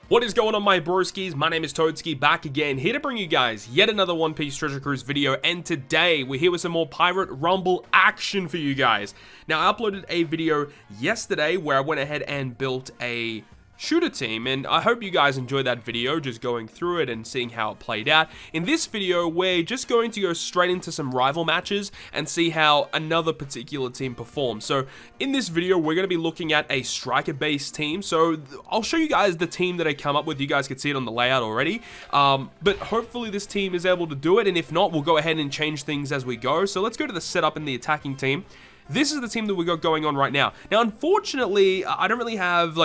What is going on, my broskiis? My name is Toadskii, back again, here to bring you guys yet another One Piece Treasure Cruise video, and today we're here with some more Pirate Rumble action for you guys. Now, I uploaded a video yesterday where I went ahead and built a shooter team, and I hope you guys enjoyed that video, just going through it and seeing how it played out. In this video, we're just going to go straight into some rival matches and see how another particular team performs. So in this video, we're going to be looking at a striker-based team. So I'll show you guys the team that I come up with. You guys can see it on the layout already, but hopefully this team is able to do it, and if not, we'll go ahead and change things as we go. So let's go to the setup in the attacking team. This is the team that we got going on right now. Now, unfortunately, I don't really have,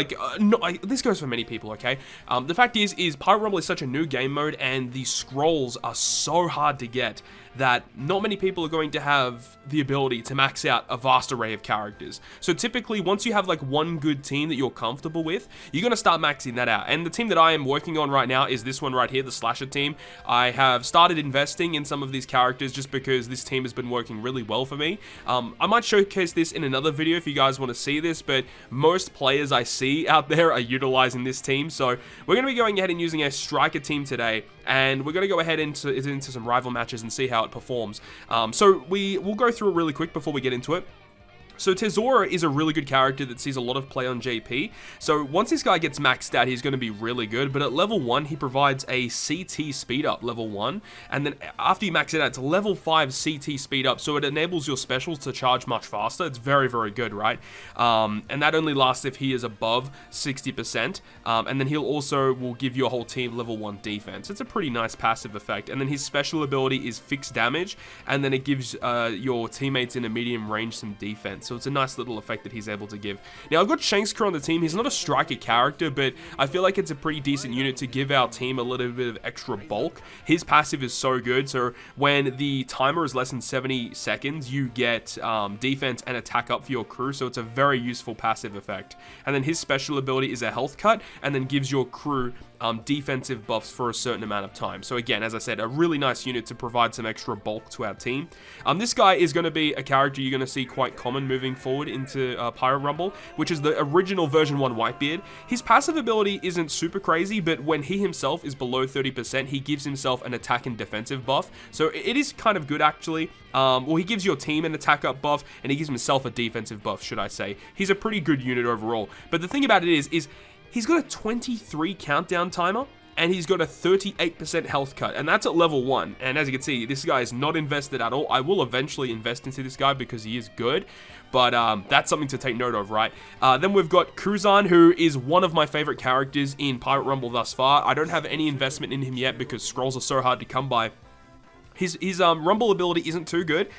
this goes for many people, okay? The fact is Pirate Rumble is such a new game mode, and the scrolls are so hard to get that not many people are going to have the ability to max out a vast array of characters. So typically, once you have like one good team that you're comfortable with, you're going to start maxing that out. And the team that I am working on right now is this one right here, the Slasher team. I have started investing in some of these characters just because this team has been working really well for me. I might showcase this in another video if you guys want to see this, but most players I see out there are utilizing this team. So we're going to be going ahead and using a striker team today, and we're going to go ahead into some rival matches and see how it performs. So we'll go through it really quick before we get into it. So Tesora is a really good character that sees a lot of play on JP. So once this guy gets maxed out, he's going to be really good. But at level 1, he provides a CT speed up, level 1. And then after you max it out, it's level 5 CT speed up. So it enables your specials to charge much faster. It's very, very good, right? And that only lasts if he is above 60%. And then he'll also will give your whole team level 1 defense. It's a pretty nice passive effect. And then his special ability is fixed damage. And then it gives your teammates in a medium range some defense. So it's a nice little effect that he's able to give. Now, I've got Shanks on the team. He's not a striker character, but I feel like it's a pretty decent unit to give our team a little bit of extra bulk. His passive is so good, so when the timer is less than 70 seconds, you get defense and attack up for your crew, so it's a very useful passive effect. And then his special ability is a health cut, and then gives your crew defensive buffs for a certain amount of time. So again, as I said, a really nice unit to provide some extra bulk to our team. This guy is going to be a character you're going to see quite common moving forward into Pirate Rumble, which is the original version 1 Whitebeard. His passive ability isn't super crazy, but when he himself is below 30%, he gives himself an attack and defensive buff. So it is kind of good, actually. Well, he gives your team an attack up buff, and he gives himself a defensive buff, should I say. He's a pretty good unit overall. But the thing about it is he's got a 23 countdown timer, and he's got a 38% health cut, and that's at level 1. And as you can see, this guy is not invested at all. I will eventually invest into this guy because he is good, but that's something to take note of, right? Then we've got Kuzan, who is one of my favorite characters in Pirate Rumble thus far. I don't have any investment in him yet because scrolls are so hard to come by. His Rumble ability isn't too good,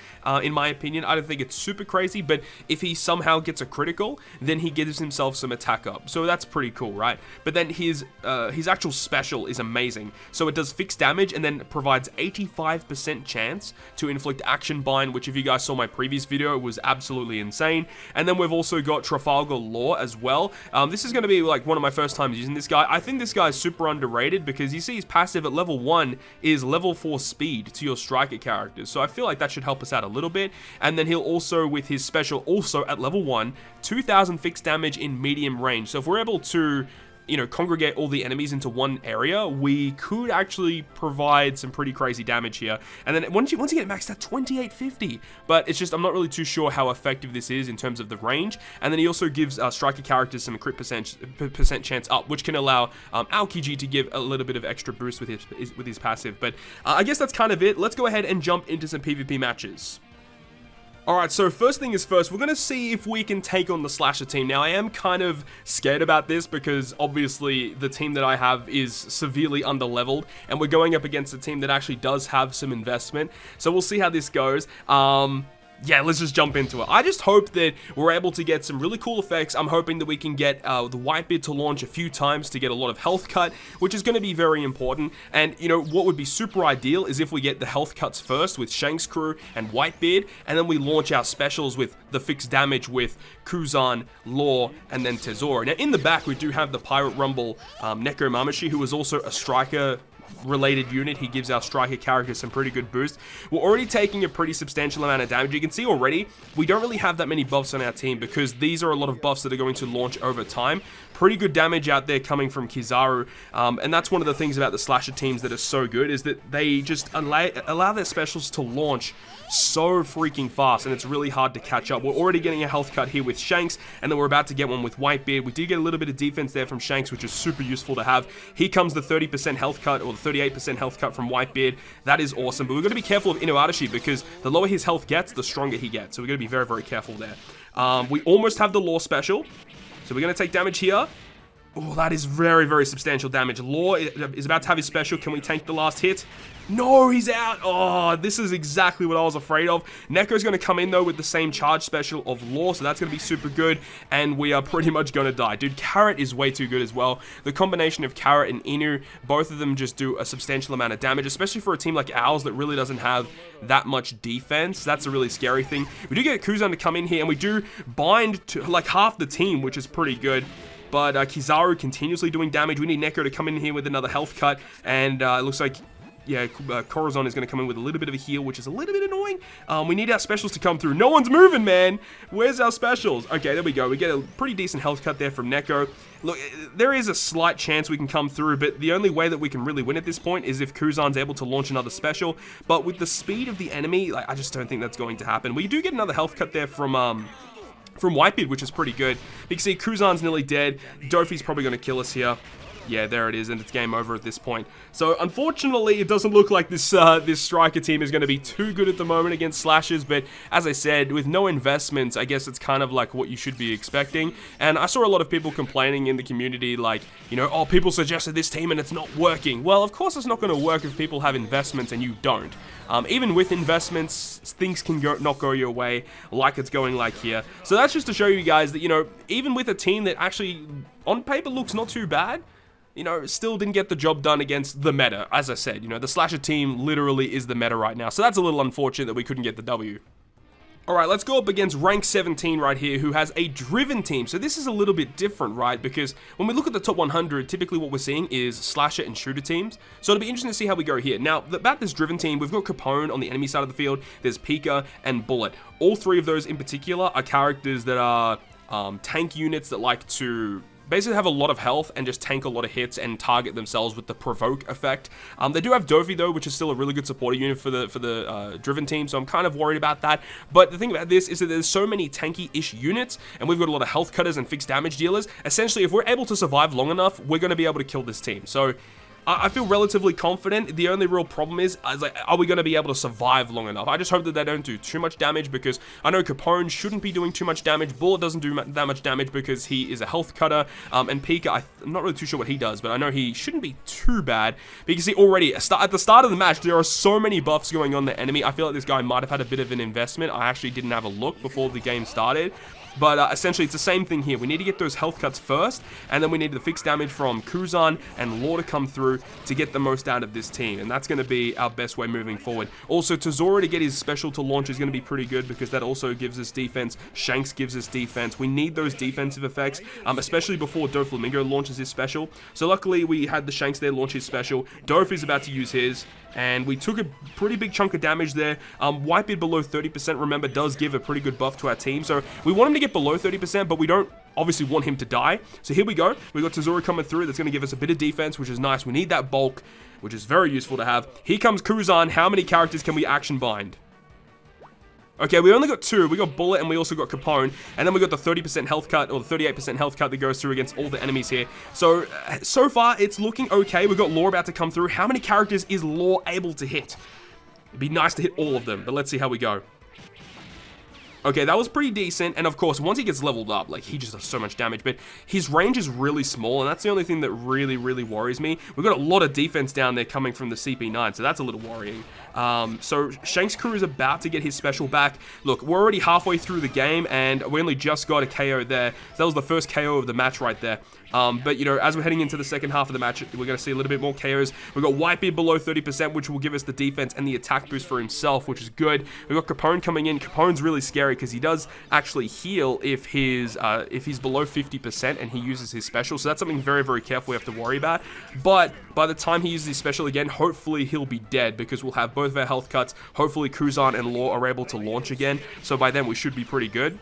in my opinion. I don't think it's super crazy, but if he somehow gets a critical, then he gives himself some attack up. So that's pretty cool, right? But then his actual special is amazing. So it does fixed damage and then provides 85% chance to inflict action bind, which if you guys saw my previous video, it was absolutely insane. And then we've also got Trafalgar Law as well. This is going to be like one of my first times using this guy. I think this guy is super underrated because you see his passive at level 1 is level 4 speed to your striker characters, so I feel like that should help us out a little bit. And then he'll also, with his special, also at level 1, 2000 fixed damage in medium range. So if we're able to, you know, congregate all the enemies into one area, we could actually provide some pretty crazy damage here. And then once you get it maxed out, 2850. But it's just, I'm not really too sure how effective this is in terms of the range. And then he also gives striker characters some crit percent chance up, which can allow Aokiji to give a little bit of extra boost with his passive. But I guess that's kind of it. Let's go ahead and jump into some PvP matches. Alright, so first thing is first, we're going to see if we can take on the Slasher team. Now, I am kind of scared about this because obviously the team that I have is severely underleveled, and we're going up against a team that actually does have some investment. So we'll see how this goes. Yeah, let's just jump into it. I just hope that we're able to get some really cool effects. I'm hoping that we can get the Whitebeard to launch a few times to get a lot of health cut, which is going to be very important. And, you know, what would be super ideal is if we get the health cuts first with Shanks' crew and Whitebeard, and then we launch our specials with the fixed damage with Kuzan, Law, and then Tesora. Now, in the back, we do have the Pirate Rumble Neko Mamashi, who is also a striker related unit. He gives our striker character some pretty good boost. We're already taking a pretty substantial amount of damage. You can see already, we don't really have that many buffs on our team because these are a lot of buffs that are going to launch over time. pretty good damage out there coming from Kizaru, and that's one of the things about the slasher teams that are so good, is that they just allow their specials to launch so freaking fast, and it's really hard to catch up. We're already getting a health cut here with Shanks, and then we're about to get one with Whitebeard. We did get a little bit of defense there from Shanks, which is super useful to have. Here comes the 30% health cut, or the 38% health cut from Whitebeard. That is awesome, but we've got to be careful of Inuadashi, because the lower his health gets, the stronger he gets, so we're going to be very, very careful there. We almost have the Law special, so we're going to take damage here. Oh, that is very, very substantial damage. Law is about to have his special. Can we tank the last hit? No, he's out. Oh, this is exactly what I was afraid of. Neko's going to come in, though, with the same charge special of Law, so that's going to be super good, and we are pretty much going to die. Dude, Carrot is way too good as well. The combination of Carrot and Inu, both of them just do a substantial amount of damage, especially for a team like ours that really doesn't have that much defense. That's a really scary thing. We do get Kuzan to come in here, and we do bind to, like, half the team, which is pretty good. But Kizaru continuously doing damage. We need Neko to come in here with another health cut. And it looks like, yeah, Corazon is going to come in with a little bit of a heal, which is a little bit annoying. We need our specials to come through. No one's moving, man. Where's our specials? Okay, there we go. We get a pretty decent health cut there from Neko. Look, there is a slight chance we can come through, but the only way that we can really win at this point is if Kuzan's able to launch another special. But with the speed of the enemy, like, I just don't think that's going to happen. We do get another health cut there from Whitebeard, which is pretty good. You can see Kuzan's nearly dead. Dofi's probably going to kill us here. Yeah, there it is, and it's game over at this point. So, unfortunately, it doesn't look like this this striker team is going to be too good at the moment against slashers, but as I said, with no investments, I guess it's kind of like what you should be expecting. And I saw a lot of people complaining in the community, like, you know, oh, people suggested this team and it's not working. Well, of course it's not going to work if people have investments and you don't. Even with investments, things can not go your way like it's going like here. So that's just to show you guys that, you know, even with a team that actually, on paper, looks not too bad, you know, still didn't get the job done against the meta. As I said, you know, the slasher team literally is the meta right now. So that's a little unfortunate that we couldn't get the W. Alright, let's go up against rank 17 right here, who has a driven team. So this is a little bit different, right? Because when we look at the top 100, typically what we're seeing is slasher and shooter teams. So it'll be interesting to see how we go here. Now, about this driven team, we've got Capone on the enemy side of the field. There's Pika and Bullet. All three of those in particular are characters that are tank units that like to basically have a lot of health and just tank a lot of hits and target themselves with the provoke effect. They do have Dofi though, which is still a really good supporting unit for the driven team, so I'm kind of worried about that. But the thing about this is that there's so many tanky-ish units, and we've got a lot of health cutters and fixed damage dealers. Essentially, if we're able to survive long enough, we're going to be able to kill this team. So I feel relatively confident. The only real problem is like, are we going to be able to survive long enough? I just hope that they don't do too much damage, because I know Capone shouldn't be doing too much damage. Bullet doesn't do that much damage because he is a health cutter. And Pika, I'm not really too sure what he does, but I know he shouldn't be too bad. Because see, already at the start of the match, there are so many buffs going on the enemy. I feel like this guy might have had a bit of an investment. I actually didn't have a look before the game started. But essentially, it's the same thing here. We need to get those health cuts first, and then we need the fixed damage from Kuzan and Law to come through to get the most out of this team. And that's going to be our best way moving forward. Also, Tozora to get his special to launch is going to be pretty good, because that also gives us defense. Shanks gives us defense. We need those defensive effects, especially before Doflamingo launches his special. So luckily, we had the Shanks there launch his special. Dof is about to use his, and we took a pretty big chunk of damage there. Whitebeard below 30%, remember, does give a pretty good buff to our team. So we want him to get below 30%, but we don't obviously want him to die. So here we go. We got Tozora coming through. That's going to give us a bit of defense, which is nice. We need that bulk, which is very useful to have. Here comes Kuzan. How many characters can we action bind? Okay, we only got two. We got Bullet and we also got Capone. And then we got the 30% health cut, or the 38% health cut that goes through against all the enemies here. So far, it's looking okay. We've got Law about to come through. How many characters is Law able to hit? It'd be nice to hit all of them, but let's see how we go. Okay, that was pretty decent, and of course, once he gets leveled up, like, he just does so much damage, but his range is really small, and that's the only thing that really, really worries me. We've got a lot of defense down there coming from the CP9, so that's a little worrying. So Shank's crew is about to get his special back. Look, we're already halfway through the game, and we only just got a KO there. So that was the first KO of the match right there. But, you know, as we're heading into the second half of the match, we're going to see a little bit more KOs. We've got Whitebeard below 30%, which will give us the defense and the attack boost for himself, which is good. We've got Capone coming in. Capone's really scary because he does actually heal if he's below 50% and he uses his special. So that's something very, very careful we have to worry about. But by the time he uses his special again, hopefully he'll be dead, because we'll have both of our health cuts. Hopefully Kuzan and Law are able to launch again. So by then we should be pretty good.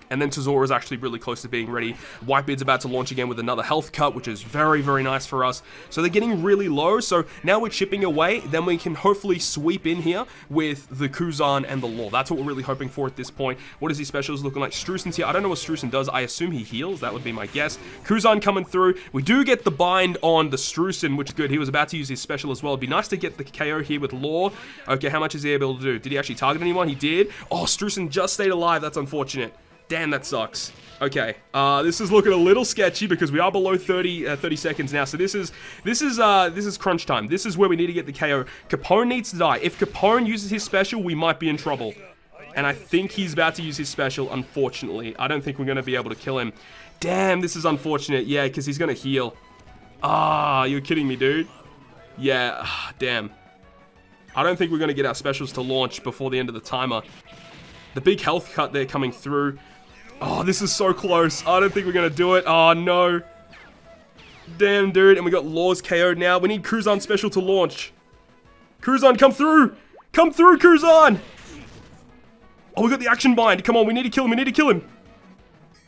And then Tazora is actually really close to being ready. Whitebeard's about to launch again with another health cut, which is very, very nice for us. So they're getting really low. So now we're chipping away. Then we can hopefully sweep in here with the Kuzan and the Law. That's what we're really hoping for at this point. What is his specials looking like? Strusen's here. I don't know what Strusen does. I assume he heals. That would be my guess. Kuzan coming through. We do get the bind on the Strusen, which is good. He was about to use his special as well. It'd be nice to get the KO here with Law. Okay, how much is he able to do? Did he actually target anyone? He did. Oh, Strusen just stayed alive. That's unfortunate. Damn, that sucks. Okay, this is looking a little sketchy because we are below 30 seconds now. So this is crunch time. This is where we need to get the KO. Capone needs to die. If Capone uses his special, we might be in trouble. And I think he's about to use his special, unfortunately. I don't think we're going to be able to kill him. Damn, this is unfortunate. Yeah, because he's going to heal. Ah, you're kidding me, dude. Yeah, damn. I don't think we're going to get our specials to launch before the end of the timer. The big health cut there coming through. Oh, this is so close. I don't think we're going to do it. Oh, no. Damn, dude. And we got Law's KO'd now. We need Kuzan special to launch. Kuzan, come through. Come through, Kuzan. Oh, we got the action bind. Come on, we need to kill him. We need to kill him.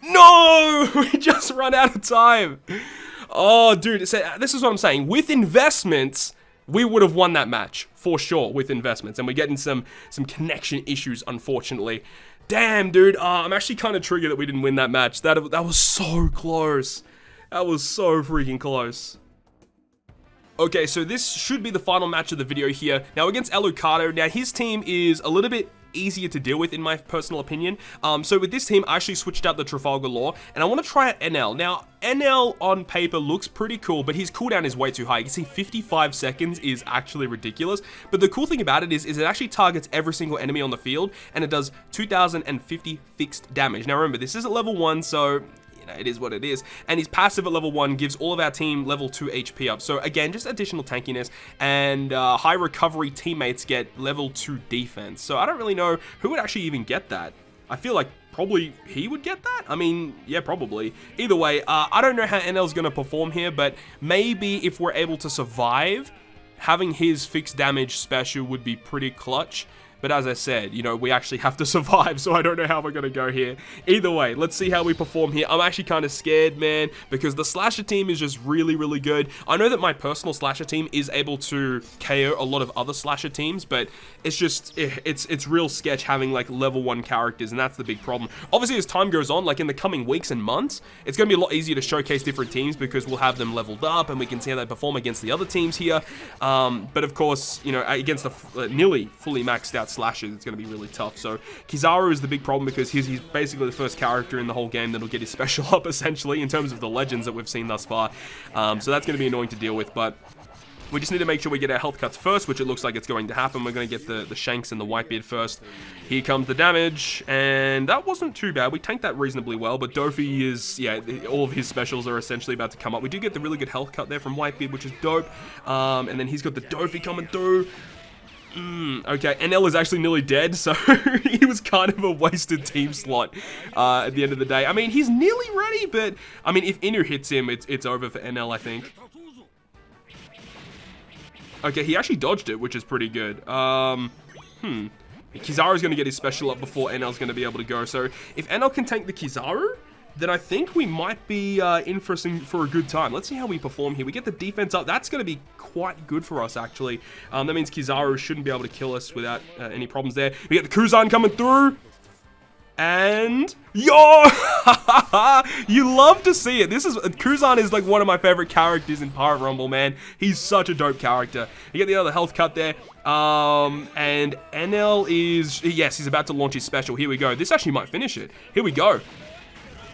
No! We just run out of time. Oh, dude. This is what I'm saying. With investments, we would have won that match. For sure, with investments. And we're getting some connection issues, unfortunately. Damn, dude. I'm actually kind of triggered that we didn't win that match. That was so close. That was so freaking close. Okay, so this should be the final match of the video here. Now, against Alucardo. Now, his team is a little bit easier to deal with, in my personal opinion. So with this team, I actually switched out the Trafalgar Law, and I want to try out NL. Now, NL on paper looks pretty cool, but his cooldown is way too high. You can see 55 seconds is actually ridiculous. But the cool thing about it is it actually targets every single enemy on the field, and it does 2,050 fixed damage. Now remember, this isn't level 1, so it is what it is. And his passive at level 1 gives all of our team level 2 HP up. So again, just additional tankiness, and high recovery teammates get level 2 defense. So I don't really know who would actually even get that. I feel like probably he would get that. I mean, yeah, probably. Either way, I don't know how NL's going to perform here, but maybe if we're able to survive, having his fixed damage special would be pretty clutch. But as I said, you know, we actually have to survive, so I don't know how we're going to go here. Either way, let's see how we perform here. I'm actually kind of scared, man, because the slasher team is just really, really good. I know that my personal slasher team is able to KO a lot of other slasher teams, but it's just, it's real sketch having, like, level 1 characters, and that's the big problem. Obviously, as time goes on, like, in the coming weeks and months, it's going to be a lot easier to showcase different teams because we'll have them leveled up, and we can see how they perform against the other teams here. But, of course, you know, against the nearly fully maxed out slashers, it's going to be really tough. So Kizaru is the big problem because he's basically the first character in the whole game that'll get his special up, essentially, in terms of the legends that we've seen thus far. So that's going to be annoying to deal with, but we just need to make sure we get our health cuts first, which it looks like it's going to happen. We're going to get the Shanks and the Whitebeard first. Here comes the damage, and that wasn't too bad. We tanked that reasonably well, but Dofi is, yeah, all of his specials are essentially about to come up. We do get the really good health cut there from Whitebeard, which is dope. And then he's got the Dofi coming through. Okay, NL is actually nearly dead, so he was kind of a wasted team slot at the end of the day. I mean, he's nearly ready, but, I mean, if Inu hits him, it's over for NL, I think. Okay, he actually dodged it, which is pretty good. Kizaru's going to get his special up before NL's going to be able to go, so if NL can tank the Kizaru, then I think we might be in for a good time. Let's see how we perform here. We get the defense up. That's going to be quite good for us, actually. That means Kizaru shouldn't be able to kill us without any problems there. We get the Kuzan coming through. And yo, you love to see it. Kuzan is like one of my favorite characters in Pirate Rumble, man. He's such a dope character. You get the other health cut there. And NL is, yes, he's about to launch his special. Here we go. This actually might finish it. Here we go.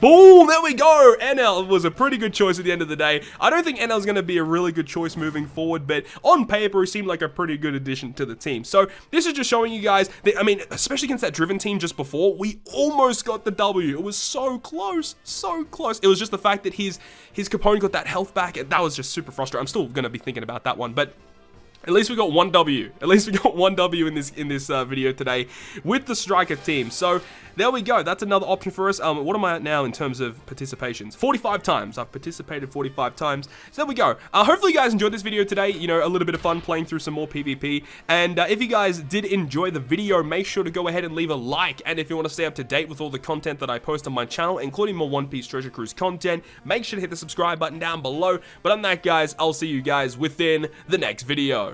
Boom, there we go. NL was a pretty good choice at the end of the day. I don't think NL is going to be a really good choice moving forward, but on paper, he seemed like a pretty good addition to the team. So this is just showing you guys that, I mean, especially against that Driven team just before, we almost got the W. It was so close, so close. It was just the fact that his Capone got that health back, and that was just super frustrating. I'm still going to be thinking about that one, but At least we got one W. At least we got one W in this video today with the striker team. So there we go. That's another option for us. What am I at now in terms of participations? 45 times. I've participated 45 times. So there we go. Hopefully you guys enjoyed this video today. You know, a little bit of fun playing through some more PvP. And if you guys did enjoy the video, make sure to go ahead and leave a like. And if you want to stay up to date with all the content that I post on my channel, including more One Piece Treasure Cruise content, make sure to hit the subscribe button down below. But other than that, guys, I'll see you guys within the next video.